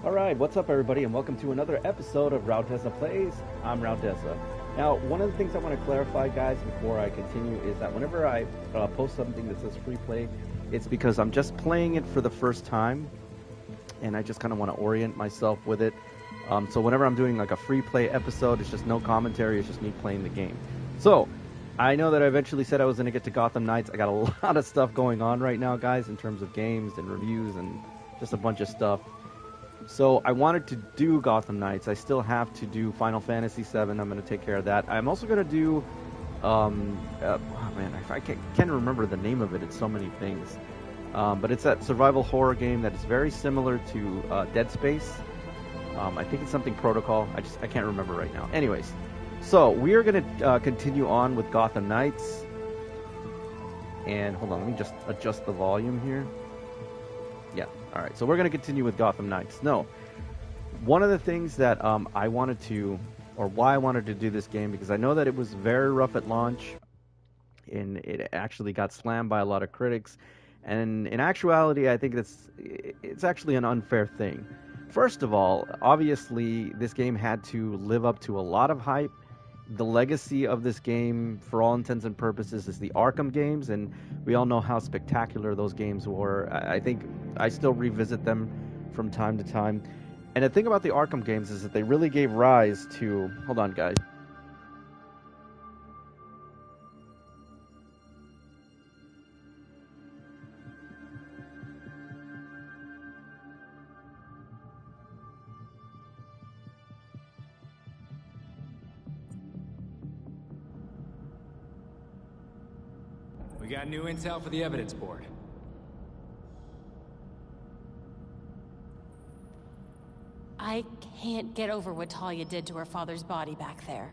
Alright, what's up everybody and welcome to another episode of RAUDEZA Plays. I'm RAUDEZA. Now, one of the things I want to clarify, guys, before I continue is that whenever I post something that says free play, it's because I'm just playing it for the first time, and I just kind of want to orient myself with it. So whenever I'm doing like a free play episode, it's just no commentary, it's just me playing the game. So, I know that I eventually said I was going to get to Gotham Knights. I got a lot of stuff going on right now, guys, in terms of games and reviews and just a bunch of stuff. So I wanted to do Gotham Knights. I still have to do Final Fantasy VII. I'm going to take care of that. I'm also going to do, oh man, I can't remember the name of it. It's so many things. But it's that survival horror game that is very similar to Dead Space. I think it's something Protocol. I can't remember right now. Anyways, so we are going to continue on with Gotham Knights. And hold on, let me just adjust the volume here. Yeah, alright, so we're going to continue with Gotham Knights. No, one of the things that I wanted to, or why I wanted to do this game, because I know that it was very rough at launch, and it actually got slammed by a lot of critics, and in actuality, I think it's actually an unfair thing. First of all, obviously, this game had to live up to a lot of hype. The legacy of this game, for all intents and purposes, is the Arkham games, and we all know how spectacular those games were. I think I still revisit them from time to time. And the thing about the Arkham games is that they really gave rise to... Hold on, guys. We got new intel for the evidence board. I can't get over what Talia did to her father's body back there.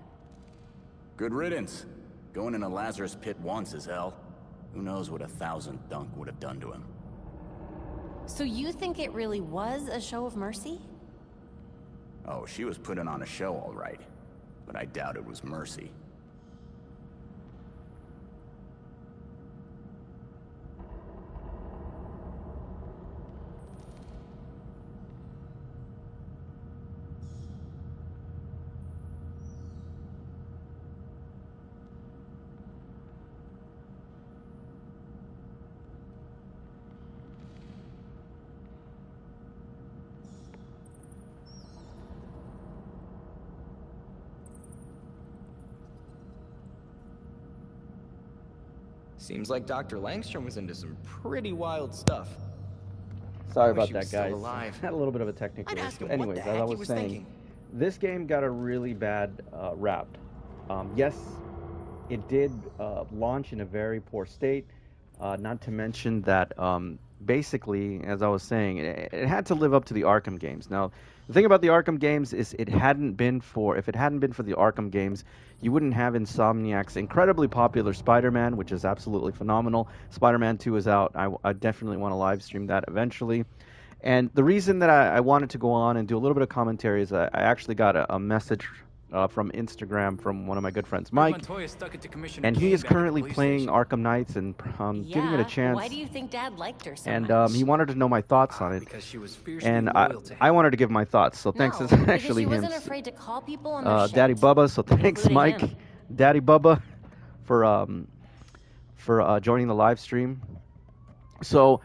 Good riddance. Going in a Lazarus pit once is hell. Who knows what 1,000 Dunk would have done to him. So you think it really was a show of mercy? Oh, she was putting on a show all right. But I doubt it was mercy. Seems like Dr. Langstrom was into some pretty wild stuff. Sorry I about wish he that, was still guys. alive. Had a little bit of a technical I'd ask issue. him what Anyways, the as I heck he was was saying, thinking. this game got a really bad rap. Yes, it did launch in a very poor state. Not to mention that basically, as I was saying, it had to live up to the Arkham games. Now, the thing about the Arkham games is if it hadn't been for the Arkham games, you wouldn't have Insomniac's incredibly popular Spider-Man, which is absolutely phenomenal. Spider-Man 2 is out. I definitely want to live stream that eventually. And the reason that I wanted to go on and do a little bit of commentary is I actually got a message from Instagram from one of my good friends, Mike, and he is currently playing Arkham Knights and giving it a chance. Why do you think Dad liked her so And much? he wanted to know my thoughts on it, Because she was fiercely and loyal to him. I wanted to give my thoughts. So thanks, No, it's because actually she him, wasn't afraid to call people on their Daddy shit, Bubba. So thanks, including Mike, him. Daddy Bubba, for joining the live stream. So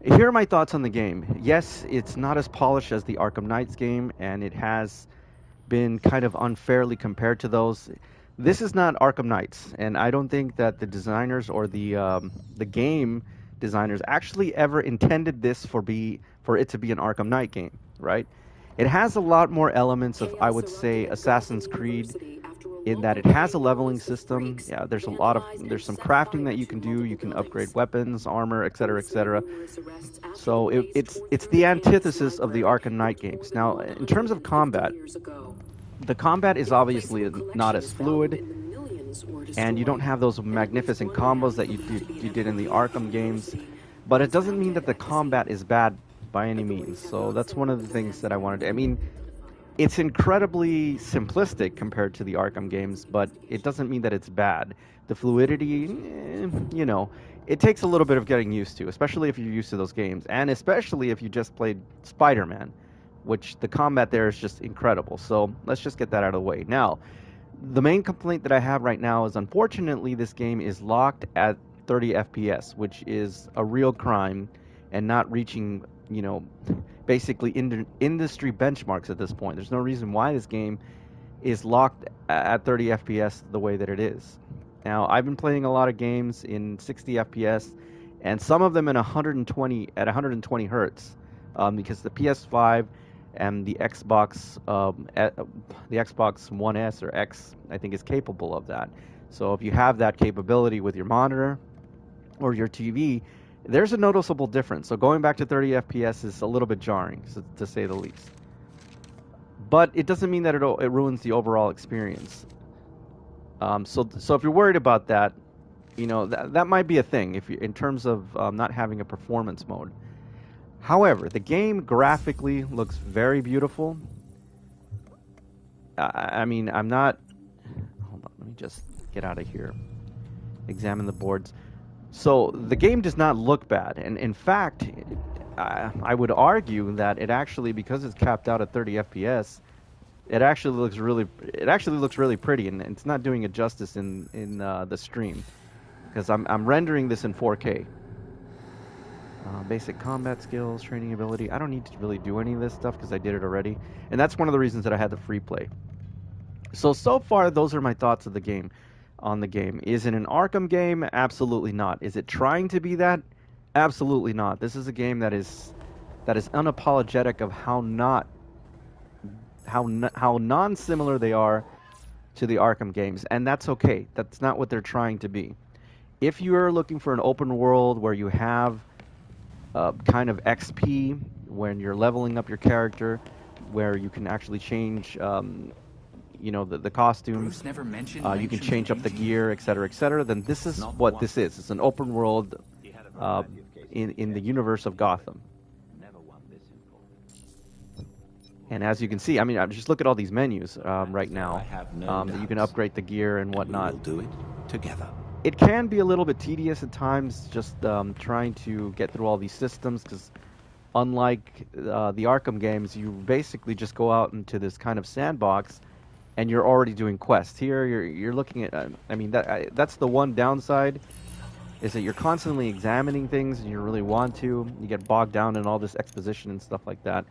here are my thoughts on the game. Yes, it's not as polished as the Arkham Knights game, and it has been kind of unfairly compared to those. This is not Arkham Knights, and I don't think that the designers or the game designers actually ever intended this for it to be an Arkham Knight game, right? It has a lot more elements of, I would say, Assassin's Creed, in that it has a leveling system. Yeah, there's some crafting that you can do. You can upgrade weapons, armor, etc., etc. So it's the antithesis of the Arkham Knight games. Now, in terms of combat, the combat is obviously not as fluid, and you don't have those magnificent combos that you did in the Arkham games. But it doesn't mean that the combat is bad by any means. So that's one of the things that I wanted to... I mean, it's incredibly simplistic compared to the Arkham games, but it doesn't mean that it's bad. The fluidity, you know, it takes a little bit of getting used to, especially if you're used to those games, and especially if you just played Spider-Man. which the combat there is just incredible. So let's just get that out of the way. Now, the main complaint that I have right now is, unfortunately, this game is locked at 30 FPS, which is a real crime and not reaching, you know, basically industry benchmarks at this point. There's no reason why this game is locked at 30 FPS the way that it is. Now, I've been playing a lot of games in 60 FPS, and some of them in 120 hertz, because the PS5 and the Xbox One S or X, I think, is capable of that. So if you have that capability with your monitor or your TV, there's a noticeable difference. So going back to 30 FPS is a little bit jarring, to say the least. But it doesn't mean that it ruins the overall experience. So if you're worried about that, you know, that might be a thing if you, in terms of not having a performance mode. However, the game graphically looks very beautiful. I mean, I'm not... Hold on, let me just get out of here. Examine the boards. So, the game does not look bad. And in fact, I would argue that it actually, because it's capped out at 30 FPS, it actually looks really pretty, and it's not doing it justice in the stream. Because I'm rendering this in 4K. Basic combat skills, training ability. I don't need to really do any of this stuff because I did it already. And that's one of the reasons that I had the free play. So far, those are my thoughts of the game, on the game. Is it an Arkham game? Absolutely not. Is it trying to be that? Absolutely not. This is a game that is unapologetic of how non-similar they are to the Arkham games. And that's okay. That's not what they're trying to be. If you're looking for an open world where you have kind of XP when you're leveling up your character, where you can actually change, you know, the costumes, you can change up the gear, etc., then this is what this is. It's an open world in the universe of Gotham. And as you can see, I mean, just look at all these menus right now that you can upgrade the gear and whatnot. We'll do it together. It can be a little bit tedious at times, just trying to get through all these systems, because unlike the Arkham games, you basically just go out into this kind of sandbox, and you're already doing quests. Here, you're looking at, I mean, that's the one downside, is that you're constantly examining things, and you really want to. You get bogged down in all this exposition and stuff like that.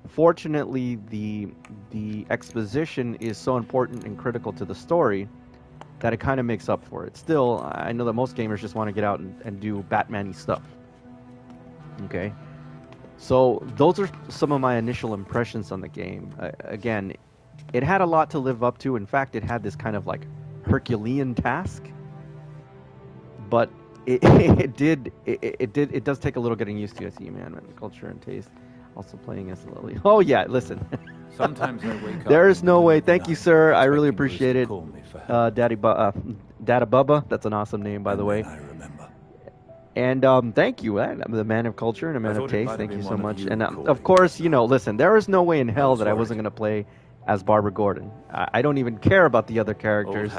Fortunately, the exposition is so important and critical to the story that it kind of makes up for it. Still, I know that most gamers just want to get out and do Batman-y stuff. Okay? So, those are some of my initial impressions on the game. Again, it had a lot to live up to. In fact, it had this kind of like Herculean task. But it does take a little getting used to. I see, man, culture and taste. Also playing as Lily. Oh yeah, listen. Sometimes I wake up. There is no way. Thank you, sir. I really appreciate it. Dada Bubba. That's an awesome name, by the way. I remember. And thank you. I'm the man of culture and a man of taste. Thank you so much. And of course, you know, listen, there is no way in hell that I wasn't going to play as Barbara Gordon. I don't even care about the other characters.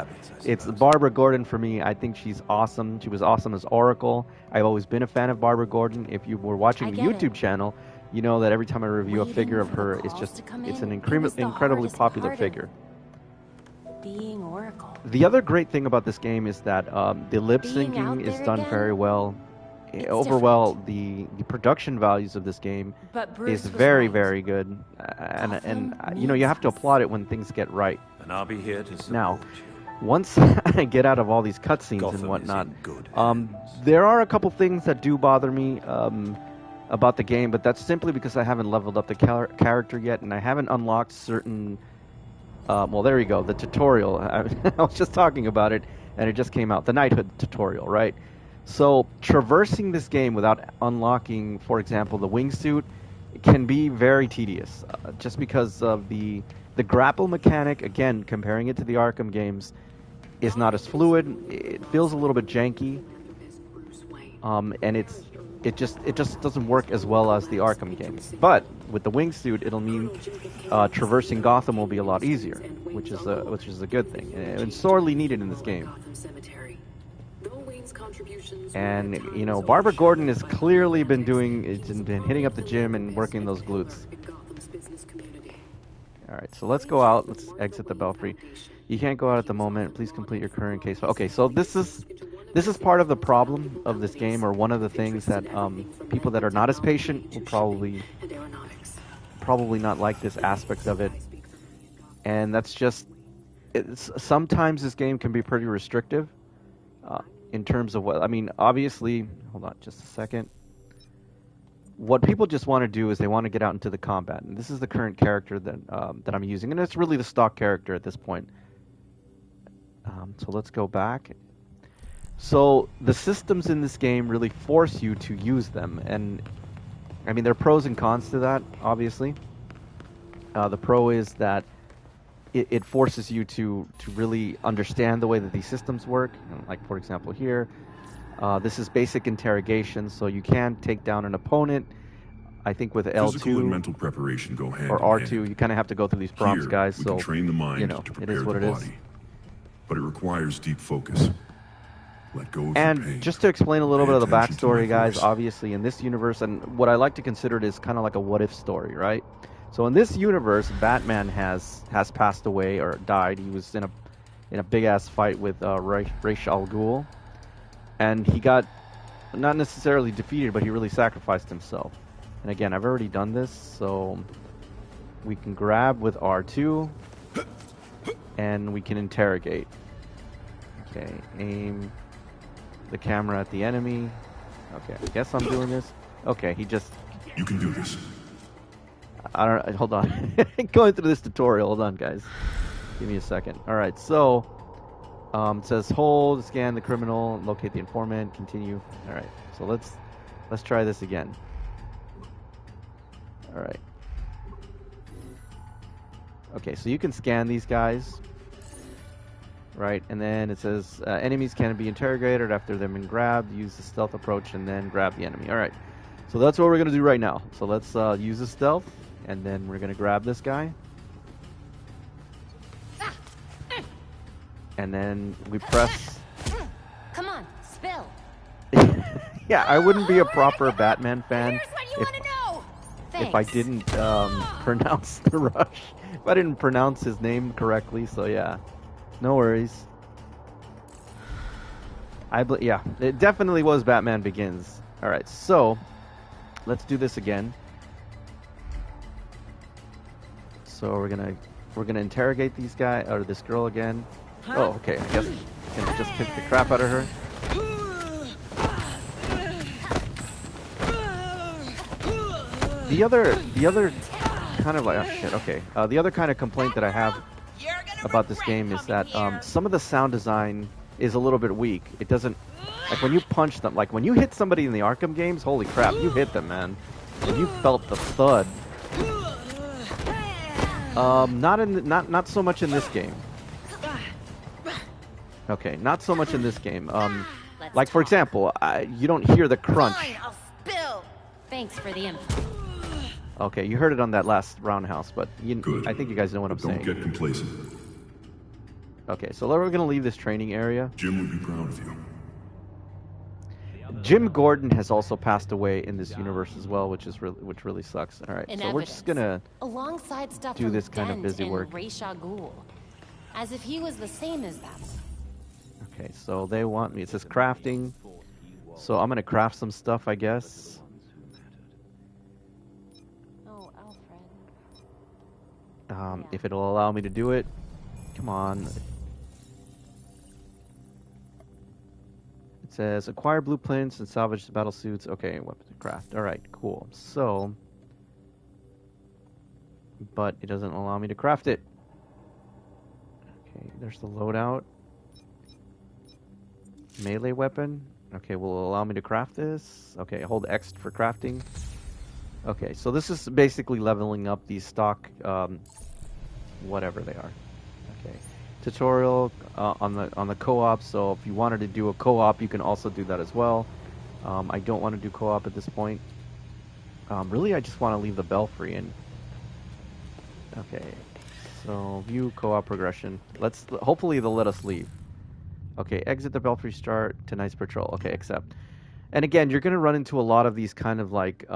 It's Barbara Gordon for me. I think she's awesome. She was awesome as Oracle. I've always been a fan of Barbara Gordon. If you were watching the YouTube channel, you know that every time I review a figure of her, it's an incredibly popular figure. Being Oracle. The other great thing about this game is that the lip syncing is done very well. Overall, the production values of this game is very, very good, and you know, you have to applaud it when things get right. And I'll be here to support now, you. once I get out of all these cutscenes and whatnot, there are a couple things that do bother me about the game, but that's simply because I haven't leveled up the character yet, and I haven't unlocked certain... well, there you go, the tutorial. I was just talking about it, and it just came out. The knighthood tutorial, right? So, traversing this game without unlocking, for example, the wingsuit, can be very tedious, just because of the grapple mechanic. Again, comparing it to the Arkham games, is not as fluid. It feels a little bit janky, and it just doesn't work as well as the Arkham games. But with the wingsuit, it'll mean traversing Gotham will be a lot easier, which is a good thing, and sorely needed in this game. And you know, Barbara Gordon has clearly been hitting up the gym and working those glutes. Alright, so let's go out. Let's exit the belfry. You can't go out at the moment. Please complete your current case. Okay, so this is part of the problem of this game, or one of the things that people that are not as patient will probably not like this aspect of it. And that's just sometimes this game can be pretty restrictive in terms of what I mean. Obviously, hold on just a second. What people just want to do is they want to get out into the combat, and this is the current character that I'm using, and it's really the stock character at this point. So let's go back. So the systems in this game really force you to use them, and I mean there are pros and cons to that. Obviously, the pro is that it forces you to really understand the way that these systems work. And like for example here, this is basic interrogation, so you can take down an opponent. I think with L2 Physical and mental preparation go hand or in R2, hand. you kind of have to go through these prompts, Here, guys. we So can train the mind you know, to it prepare is what the it body. is. But it requires deep focus. Let go of And your pain. just to explain a little Pay bit of the attention to my backstory, guys, voice. obviously in this universe, and what I like to consider it is kind of like a what-if story, right? So in this universe, Batman has passed away or died. He was in a big-ass fight with Ra's al Ghul, and he got not necessarily defeated, but he really sacrificed himself. And again, I've already done this, so we can grab with R2, and we can interrogate. Okay, aim the camera at the enemy. Okay, I guess I'm doing this. Okay, he just... You can do this. I don't... Hold on. Going through this tutorial. Hold on, guys. Give me a second. Alright, so... it says hold, scan the criminal, locate the informant, continue. Alright, so let's try this again. Alright. Okay, so you can scan these guys. Right, and then it says enemies can be interrogated after they've been grabbed. Use the stealth approach and then grab the enemy. Alright, so that's what we're going to do right now. So let's use the stealth, and then we're going to grab this guy. And then we press... Come on, spill. Yeah, I wouldn't be a proper Batman fan Here's what you want to know. if I Thanks. didn't pronounce the Rush. If I didn't pronounce his name correctly, so yeah. No worries. Yeah, it definitely was Batman Begins. Alright, so let's do this again. So we're gonna interrogate these guys or this girl again. Oh, okay, I guess I'm gonna just kick the crap out of her. The other kind of like, oh shit, okay. The other kind of complaint that I have about this game is that some of the sound design is a little bit weak. It doesn't, like when you punch them, like when you hit somebody in the Arkham games, holy crap, you hit them, man. And you felt the thud. Not so much in this game. Okay, not so much in this game. Like for example, you don't hear the crunch. Fine, I'll spill. Thanks for the info. Okay, you heard it on that last roundhouse, but Good. I think you guys know what I'm But don't saying. get complacent. Okay, so we're gonna leave this training area. Jim would be proud of you. Jim Gordon has also passed away in this universe as well, which really sucks. All right, In so we're just gonna alongside stuff do from this kind of Dent busy and work. Ra's al Ghul, as if he was the same as them. Okay, so they want me. It says crafting, so I'm gonna craft some stuff, I guess. Oh, Alfred. If it'll allow me to do it. Come on. It says acquire blueprints and salvage the battle suits. Okay, weapons and craft. All right, cool. So, but it doesn't allow me to craft it. Okay, there's the loadout. Melee weapon. Okay, will allow me to craft this. Okay, hold X for crafting. Okay, so this is basically leveling up these stock, whatever they are. Okay, tutorial on the co-op. So if you wanted to do a co-op, you can also do that as well. I don't want to do co-op at this point. Really, I just want to leave the belfry in. Okay, so view co-op progression. Hopefully they'll let us leave. Okay, exit the belfry, start tonight's patrol. Okay, accept. And again, you're gonna run into a lot of these kind of like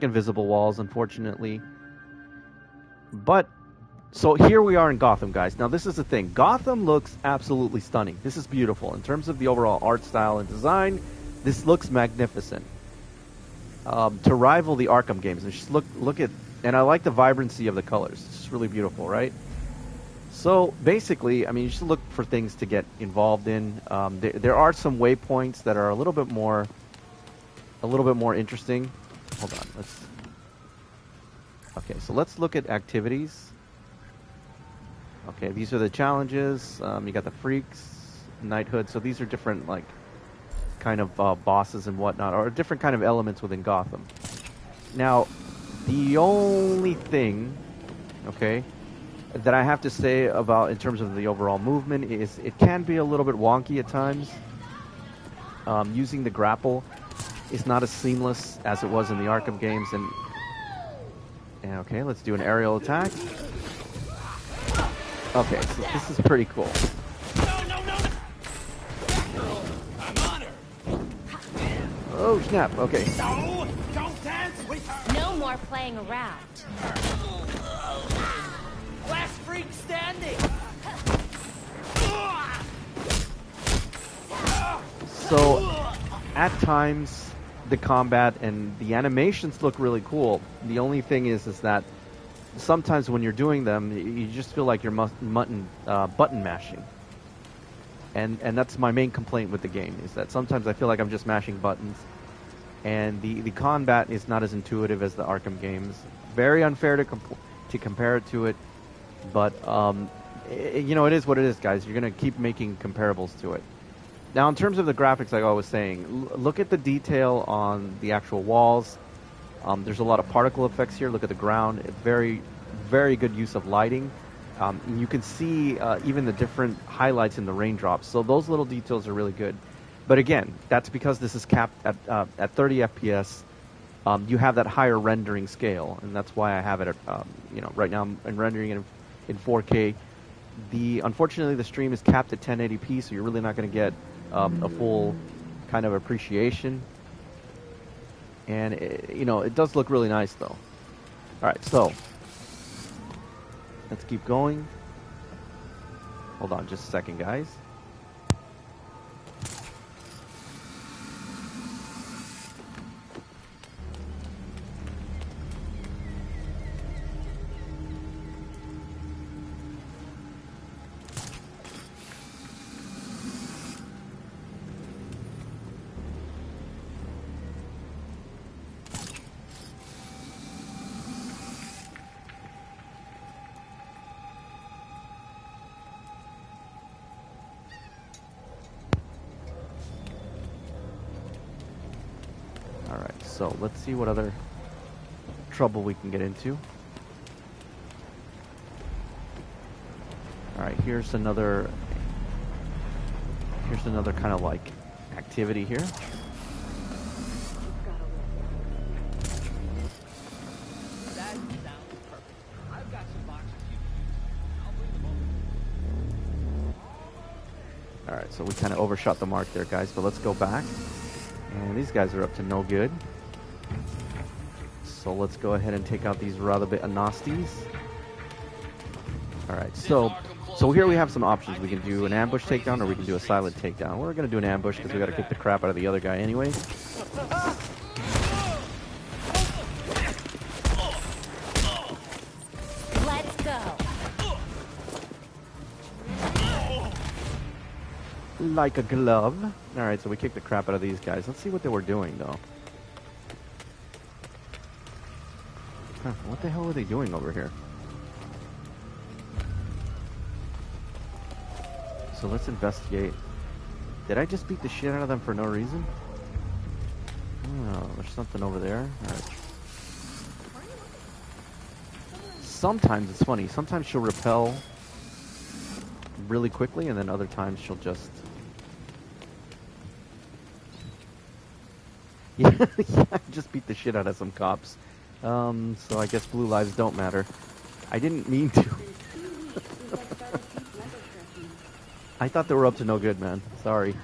invisible walls, unfortunately. But so here we are in Gotham, guys. Now this is the thing. Gotham looks absolutely stunning. This is beautiful in terms of the overall art style and design. This looks magnificent. To rival the Arkham games, and just look at, and I like the vibrancy of the colors. It's just really beautiful, right? So basically, I mean, you just look for things to get involved in. There are some waypoints that are a little bit more interesting. Hold on, okay, so let's look at activities. Okay, these are the challenges. You got the freaks, knighthood. So these are different, like, kind of bosses and whatnot, or different kind of elements within Gotham. Now, the only thing, okay, that I have to say about in terms of the overall movement is it can be a little bit wonky at times. Using the grapple is not as seamless as it was in the Arkham games. And okay, let's do an aerial attack. Okay, so this is pretty cool. Oh snap! Okay. Don't dance with her. No more playing around. Last freak standing. So, at times, the combat and the animations look really cool. The only thing is that sometimes when you're doing them, you just feel like you're button mashing. And that's my main complaint with the game, is that sometimes I feel like I'm just mashing buttons. And the combat is not as intuitive as the Arkham games. Very unfair to compare it to it. But, you know, it is what it is, guys. You're going to keep making comparables to it. Now, in terms of the graphics, like I was saying, look at the detail on the actual walls. There's a lot of particle effects here. Look at the ground. Very, very good use of lighting. You can see even the different highlights in the raindrops. So those little details are really good. But again, that's because this is capped at 30 FPS. You have that higher rendering scale, and that's why I have it at, you know, right now I'm rendering it in 4K. Unfortunately, the stream is capped at 1080p, so you're really not going to get a full kind of appreciation. And, you know, it does look really nice, though. All right, so let's keep going. Hold on just a second, guys. So let's see what other trouble we can get into. All right, here's another kind of like activity here. All right, so we kind of overshot the mark there, guys, but let's go back. And these guys are up to no good. So let's go ahead and take out these rather bit of nasties. Alright, so here we have some options. We can do an ambush takedown or we can do a silent takedown. We're going to do an ambush because we got to kick the crap out of the other guy anyway. Let's go. Like a glove. Alright, so we kicked the crap out of these guys. Let's see what they were doing, though. Huh, what the hell were they doing over here? So let's investigate. Did I just beat the shit out of them for no reason? Oh, there's something over there. Alright. Sometimes it's funny. Sometimes she'll repel really quickly, and then other times she'll just... yeah, I just beat the shit out of some cops. So I guess blue lives don't matter. I didn't mean to. I thought they were up to no good, man. Sorry.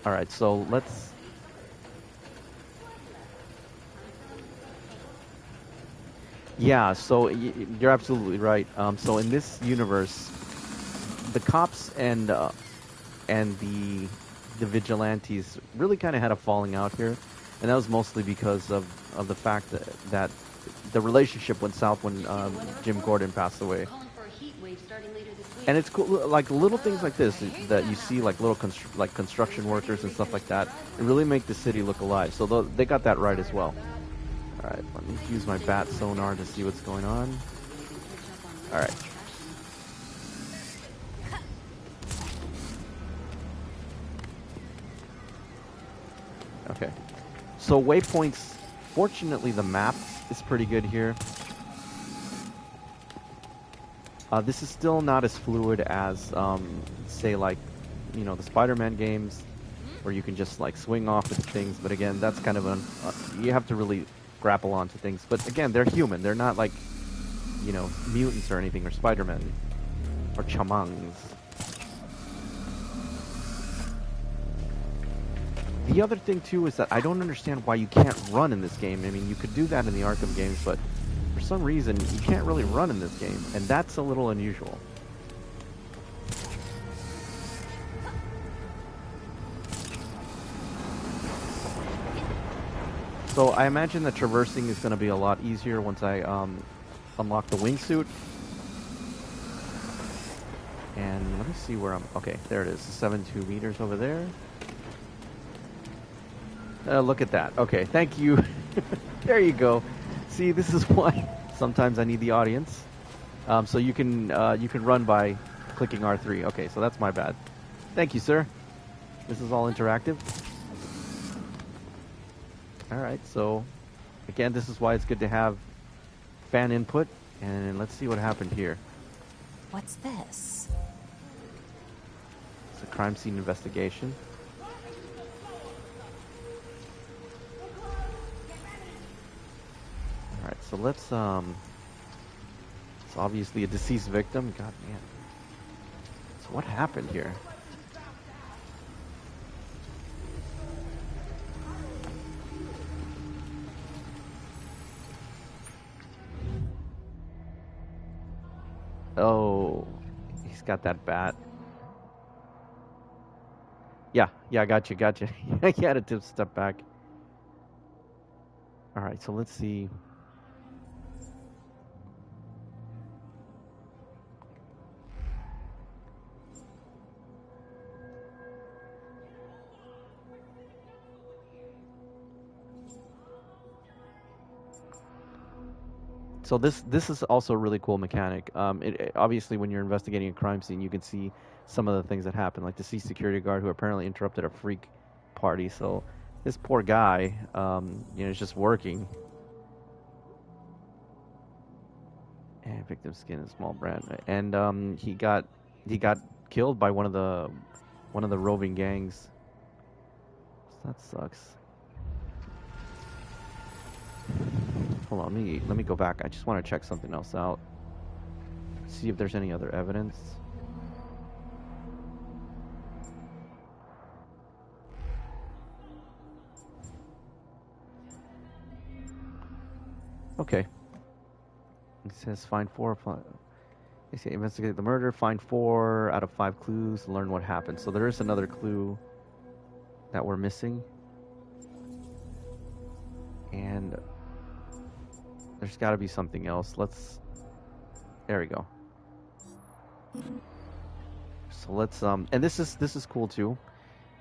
Alright, so let's... Yeah, so you're absolutely right. So in this universe, the cops and the vigilantes really kind of had a falling out here, and that was mostly because of the fact that the relationship went south when Jim Gordon passed away. And it's cool, like little things like this that you see, like little like construction workers and stuff like that. It really make the city look alive. So they got that right as well. All right, let me use my bat sonar to see what's going on. All right. Okay. So waypoints, fortunately the map is pretty good here. This is still not as fluid as, say, like, you know, the Spider-Man games, where you can just, like, swing off with things. But again, that's kind of you have to really grapple onto things. But again, they're human. They're not, like, you know, mutants or anything, or Spider-Man, or chamangs. The other thing, too, is that I don't understand why you can't run in this game. I mean, you could do that in the Arkham games, but for some reason, you can't really run in this game, and that's a little unusual. So I imagine that traversing is going to be a lot easier once I unlock the wingsuit. And let me see where I'm... Okay, there it is. 72 meters over there. Look at that. Okay, thank you. There you go. See, this is why sometimes I need the audience. So you can run by clicking R3. Okay, so that's my bad. Thank you, sir. This is all interactive. All right, so again, this is why it's good to have fan input. And let's see what happened here. What's this? It's a crime scene investigation. All right, so let's it's obviously a deceased victim. God, man. So what happened here? Oh, he's got that bat. Yeah, I got you. He had to step back. All right, so let's see. So this is also a really cool mechanic. Obviously, when you're investigating a crime scene, you can see some of the things that happen, like the security guard who apparently interrupted a freak party. So this poor guy, you know, is just working. And victim skin is small brand, and he got killed by one of the roving gangs. So that sucks. Hold on, let me go back. I just want to check something else out. See if there's any other evidence. Okay. It says find 4. They say investigate the murder. Find 4 out of 5 clues. Learn what happened. So there is another clue that we're missing. And there's got to be something else. There we go. So let's and this is cool too.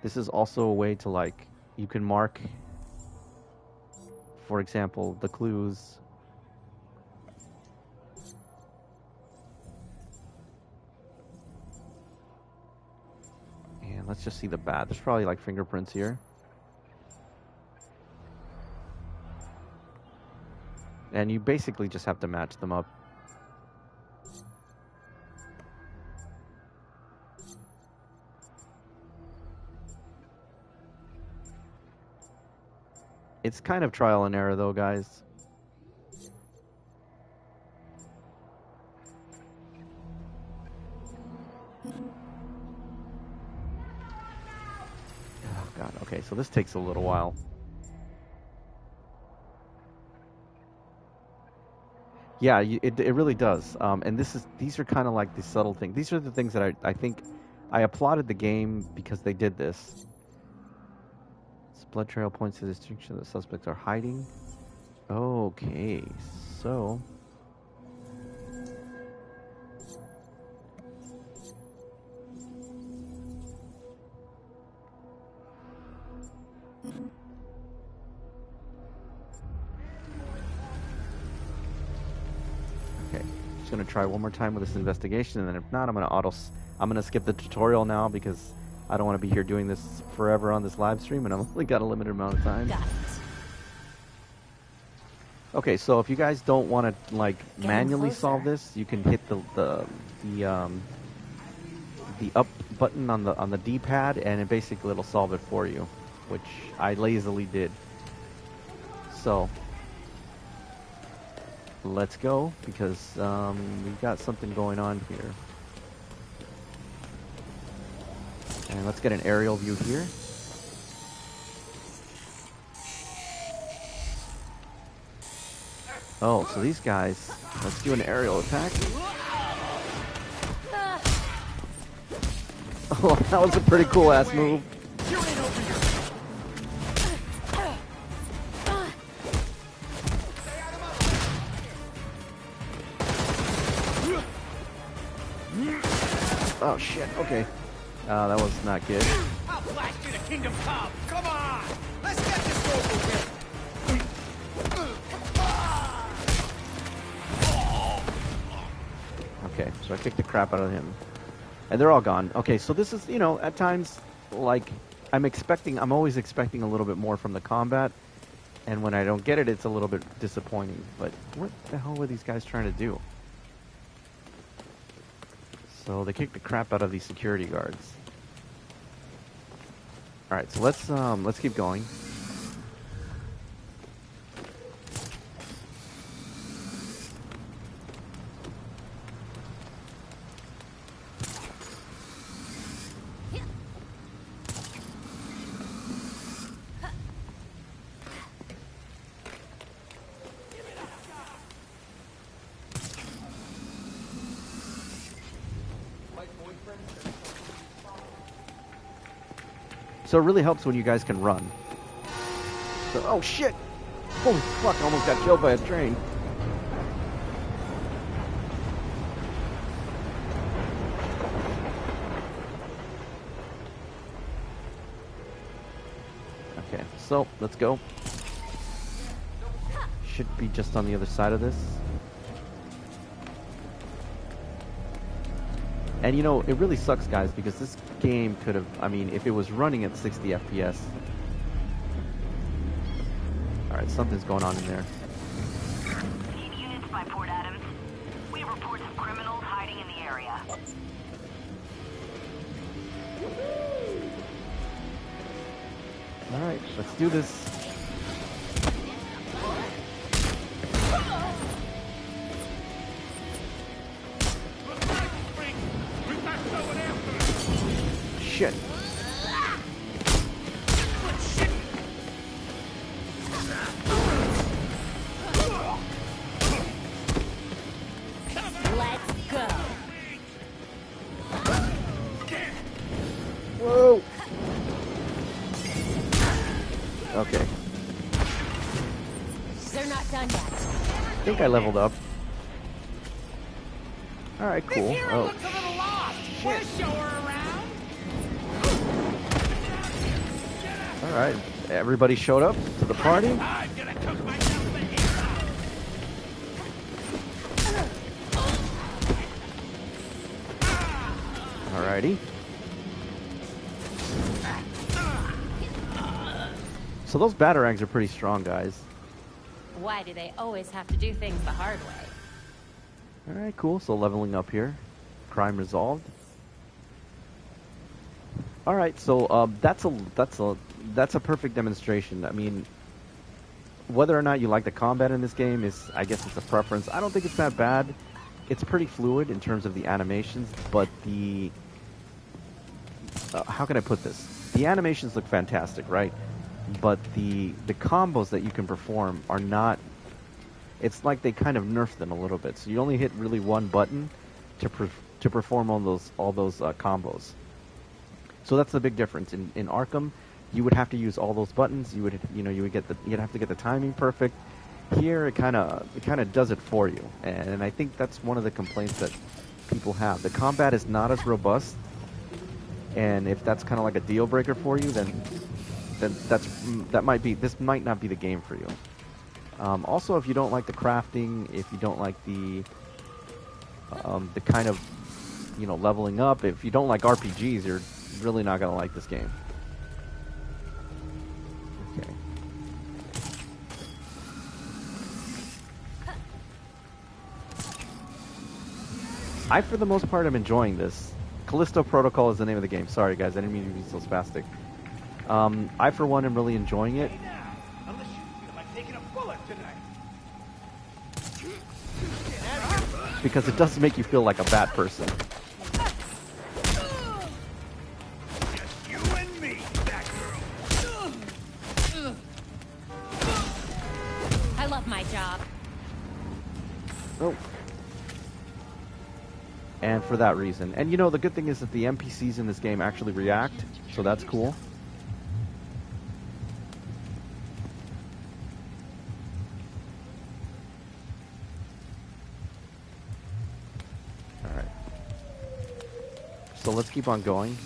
This is also a way to, like, you can mark, for example, the clues. And let's just see the bat. There's probably like fingerprints here. And you basically just have to match them up. It's kind of trial and error though, guys. Oh god, okay, so this takes a little while. Yeah, it really does. And these are kind of like the subtle things. These are the things that I think I applauded the game because they did this. This blood trail points to the distinction that the suspects are hiding. Okay, so okay, just gonna try one more time with this investigation, and then if not, I'm gonna skip the tutorial now because I don't want to be here doing this forever on this live stream, and I've only got a limited amount of time. Got it. Okay, so if you guys don't want to like Getting manually closer. solve this, you can hit the up button on the D-pad, and it basically it'll solve it for you, which I lazily did. So let's go because we've got something going on here, and let's get an aerial view here. Oh, so these guys, let's do an aerial attack. Oh, that was a pretty cool ass move. You're in over here. Oh shit, okay. That was not good. I'll blast you to Kingdom Come. Come on. Let's get this over with. Okay, so I kicked the crap out of him. And they're all gone. Okay, so this is, you know, at times, like, I'm always expecting a little bit more from the combat. And when I don't get it, it's a little bit disappointing. But what the hell were these guys trying to do? So they kicked the crap out of these security guards. Alright, so let's keep going. So it really helps when you guys can run. So, oh shit! Holy fuck, I almost got killed by a train. Okay, so let's go. Should be just on the other side of this. And you know, it really sucks, guys, because this game could have, I mean, if it was running at 60 FPS. Alright, something's going on in there. Need units by Port Adams. We have reports of criminals hiding in the area. Alright, let's do this. Shit. Let's go. Whoa. Okay. They're not done yet. I think I leveled up. Alright, cool. This hero Oh, looks a little lost. Want to show her around? alright. Everybody showed up to the party. I'm gonna cook myself a hero. Alrighty. So those batarangs are pretty strong, guys. Why do they always have to do things the hard way? Alright, cool. So leveling up here. Crime resolved. Alright, so that's a perfect demonstration. I mean, whether or not you like the combat in this game is, I guess it's a preference. I don't think it's that bad. It's pretty fluid in terms of the animations, but the how can I put this? The animations look fantastic, right? But the combos that you can perform are not it's like they kind of nerfed them a little bit. So you only hit really one button to perform all those combos. So that's the big difference. In Arkham, you would have to use all those buttons. You'd have to get the timing perfect. Here, it kind of does it for you, and I think that's one of the complaints that people have. The combat is not as robust, and if that's kind of like a deal breaker for you, then this might not be the game for you. Also, if you don't like the crafting, if you don't like the kind of leveling up, if you don't like RPGs, you're really not gonna like this game. Okay. I, for the most part, am enjoying this. Callisto Protocol is the name of the game. Sorry, guys, I didn't mean to be so spastic. I, for one, am really enjoying it. Unless you feel like taking a bullet tonight. Because it does make you feel like a bad person. Just you and me, that girl. I love my job. Oh. And for that reason. And the good thing is that the NPCs in this game actually react, so that's cool. Alright. So let's keep on going.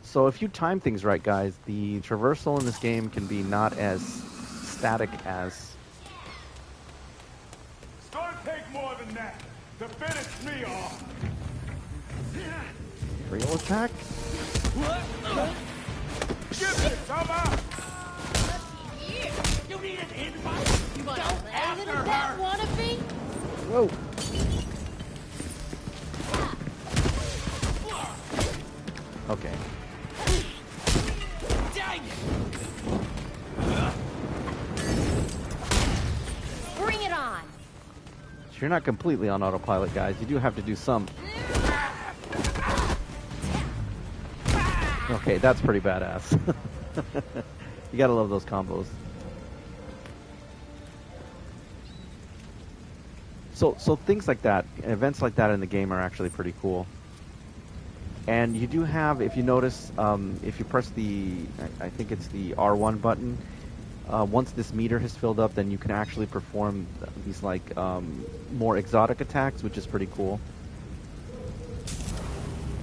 So if you time things right, guys, the traversal in this game can be not as static as... It's gonna take more than that to finish me off. Real attack? Give me some out. You need an invite? You want to play a little that wannabe? Whoa. Okay. Dang it! Bring it on! So you're not completely on autopilot, guys. You do have to do some. Okay, that's pretty badass. You gotta love those combos. So things like that, events like that in the game are actually pretty cool. And you do have, if you notice, if you press I think it's the R1 button, once this meter has filled up, then you can actually perform these more exotic attacks, which is pretty cool.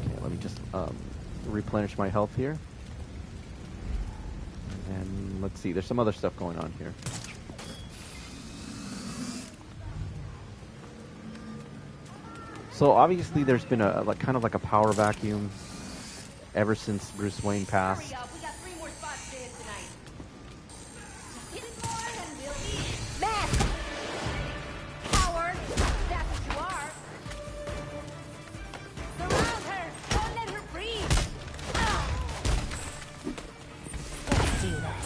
Okay, let me just replenish my health here. And let's see, there's some other stuff going on here. So obviously there's been a kind of like a power vacuum ever since Bruce Wayne passed. Hurry up, we got 3 more spots to hit tonight. Hit it more and we'll eat. Matt! Coward! That's what you are. Surround her! Don't let her breathe! Let's do this.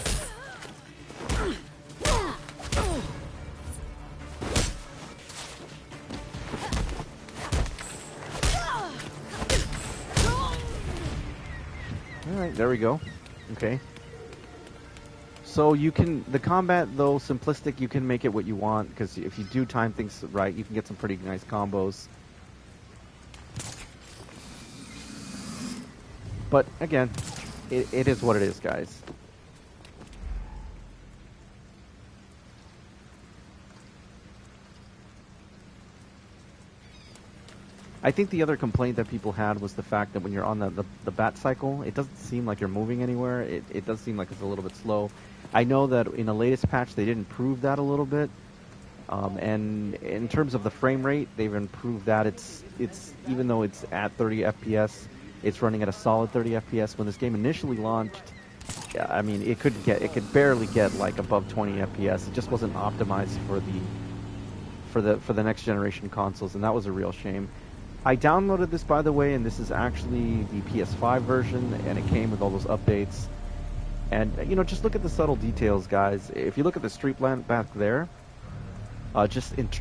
Alright, there we go. Okay. So you can, the combat though, simplistic, you can make it what you want, because if you do time things right, you can get some pretty nice combos. But again, it is what it is, guys. I think the other complaint that people had was the fact that when you're on the bat cycle, it doesn't seem like you're moving anywhere. It does seem like it's a little bit slow. I know that in the latest patch they did improve that a little bit, and in terms of the frame rate, they've improved that. It's even though it's at 30 FPS, it's running at a solid 30 FPS. When this game initially launched, I mean, it could barely get like above 20 FPS. It just wasn't optimized for the next generation consoles, and that was a real shame. I downloaded this, by the way, and this is actually the PS5 version, and it came with all those updates. And, just look at the subtle details, guys. If you look at the street lamp back there,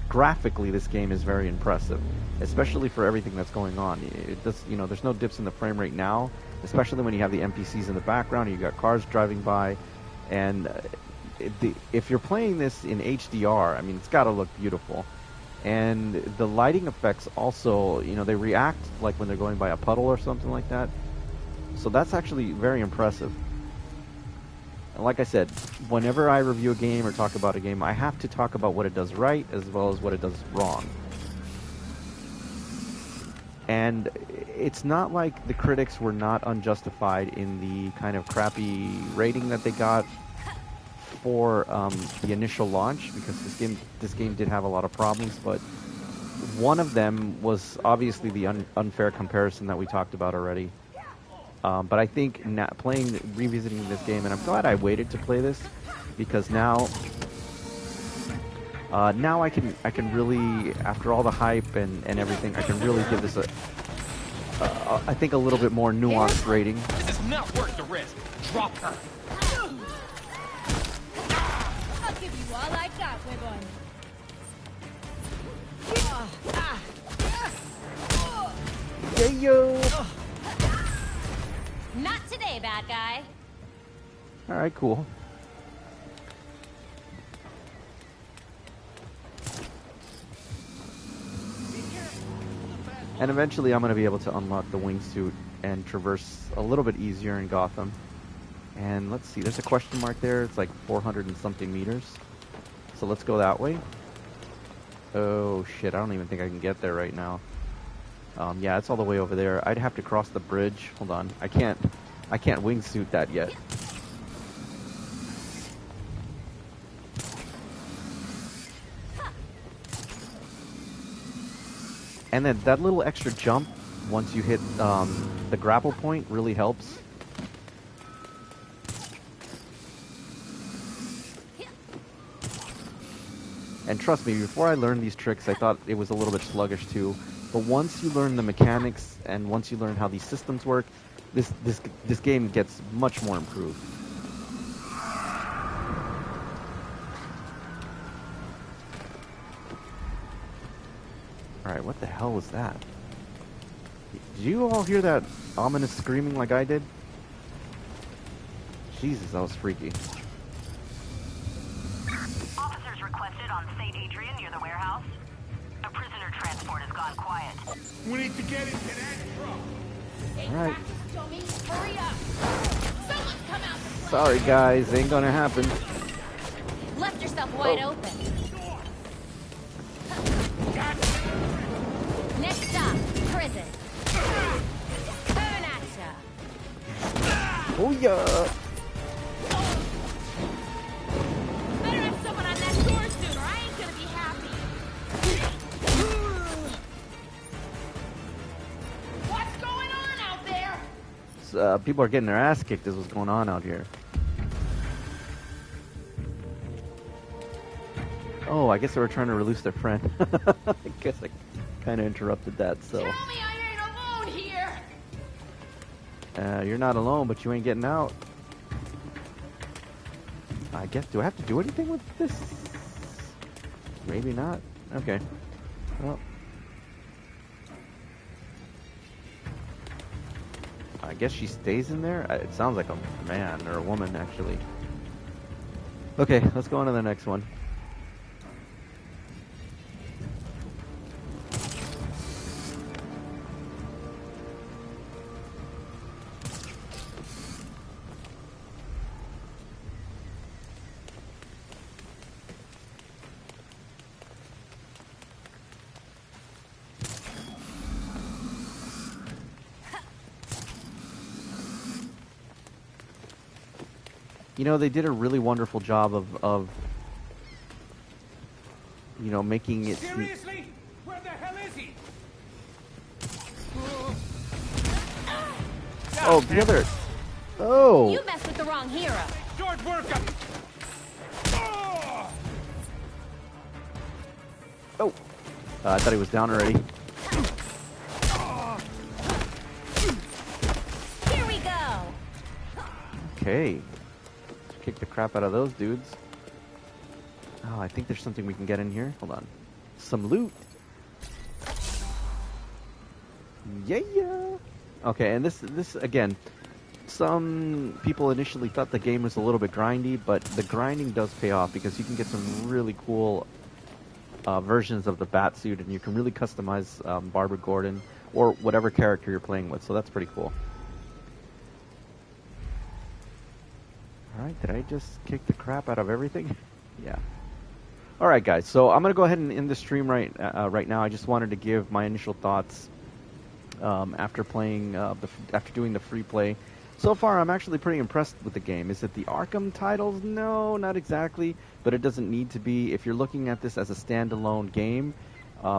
Graphically, this game is very impressive, especially for everything that's going on. It does, there's no dips in the frame rate now, especially when you have the NPCs in the background, and you got cars driving by, and if you're playing this in HDR, I mean, it's got to look beautiful. And the lighting effects also, they react like when they're going by a puddle or something like that. So that's actually very impressive. And like I said, whenever I review a game or talk about a game, I have to talk about what it does right as well as what it does wrong. And it's not like the critics were not unjustified in the kind of crappy rating that they got for the initial launch, because this game did have a lot of problems, but one of them was obviously the unfair comparison that we talked about already. But I think revisiting this game, and I'm glad I waited to play this, because now I can really, after all the hype and everything, I can really give this I think a little bit more nuanced rating. This is not worth the risk. Drop her. I'll give you all I got, Wibbon. Yeah, yo. Not today, bad guy. All right, cool. And eventually I'm going to be able to unlock the wingsuit and traverse a little bit easier in Gotham. And let's see, there's a question mark there. It's like 400 and something meters. So let's go that way. Oh shit, I don't even think I can get there right now. Yeah, it's all the way over there. I'd have to cross the bridge. Hold on. I can't wingsuit that yet. And then that little extra jump, once you hit the grapple point, really helps. And trust me, before I learned these tricks, I thought it was a little bit sluggish too. But once you learn the mechanics and once you learn how these systems work, this game gets much more improved. Alright, what the hell was that? Did you all hear that ominous screaming like I did? Jesus, that was freaky. Officers requested on St. Adrian near the warehouse. A prisoner transport has gone quiet. We need to get into that truck. Alright. Hurry up! Someone come out to play! Sorry guys, ain't gonna happen. Left yourself wide open. Next stop, prison. Coming at ya. Oh yeah! Better have someone on that door soon, or I ain't gonna be happy. What's going on out there? People are getting their ass kicked is what's going on out here. Oh, I guess they were trying to release their friend. I guess I kind of interrupted that, so... Tell me I ain't alone here! You're not alone, but you ain't getting out. I guess, do I have to do anything with this? Maybe not. Okay. Well... I guess she stays in there? It sounds like a man, or a woman, actually. Okay, let's go on to the next one. You know, they did a really wonderful job of you know, making it... Seriously? Where the hell is he? Oh, the other... Oh! You messed with the wrong hero. George, work him! Oh! I thought he was down already. Here we go. Okay. Kick the crap out of those dudes. Oh, I think there's something we can get in here. Hold on. Some loot. Yeah. Okay, and this again, some people initially thought the game was a little bit grindy, but the grinding does pay off because you can get some really cool versions of the Batsuit, and you can really customize Barbara Gordon or whatever character you're playing with, so that's pretty cool. Alright, did I just kick the crap out of everything? Yeah. Alright guys, so I'm going to go ahead and end the stream right now. I just wanted to give my initial thoughts after playing, after doing the free play. So far, I'm actually pretty impressed with the game. Is it the Arkham titles? No, not exactly, but it doesn't need to be. If you're looking at this as a standalone game,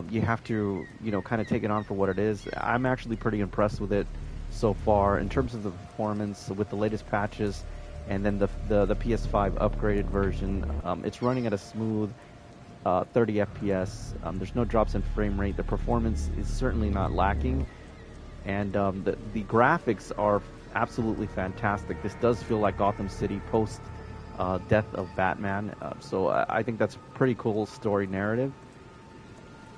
you have to, kind of take it on for what it is. I'm actually pretty impressed with it so far in terms of the performance with the latest patches, and then the PS5 upgraded version. It's running at a smooth 30 FPS. There's no drops in frame rate. The performance is certainly not lacking, and the graphics are absolutely fantastic. This does feel like Gotham City post death of Batman, so I think that's a pretty cool story narrative.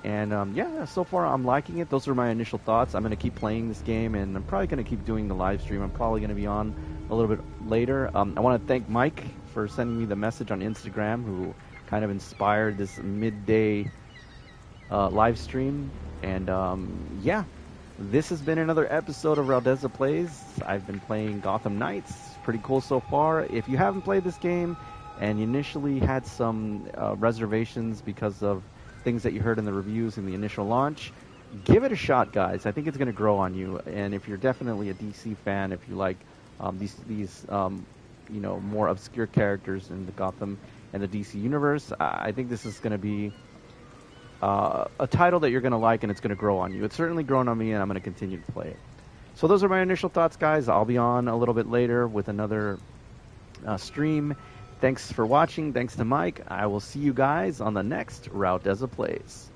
And yeah, so far I'm liking it. Those are my initial thoughts. I'm going to keep playing this game, and I'm probably going to keep doing the live stream. I'm probably going to be on a little bit later. I want to thank Mike for sending me the message on Instagram, who kind of inspired this midday live stream. And yeah, this has been another episode of RAUDEZA Plays. I've been playing Gotham Knights. Pretty cool so far. If you haven't played this game and you initially had some reservations because of things that you heard in the reviews in the initial launch, give it a shot, guys. I think it's going to grow on you. And if you're definitely a DC fan, if you like these more obscure characters in the Gotham and the DC universe, I think this is going to be a title that you're going to like, and it's going to grow on you. It's certainly grown on me, and I'm going to continue to play it. So those are my initial thoughts, guys. I'll be on a little bit later with another stream. Thanks for watching. Thanks to Mike. I will see you guys on the next RAUDEZA Plays.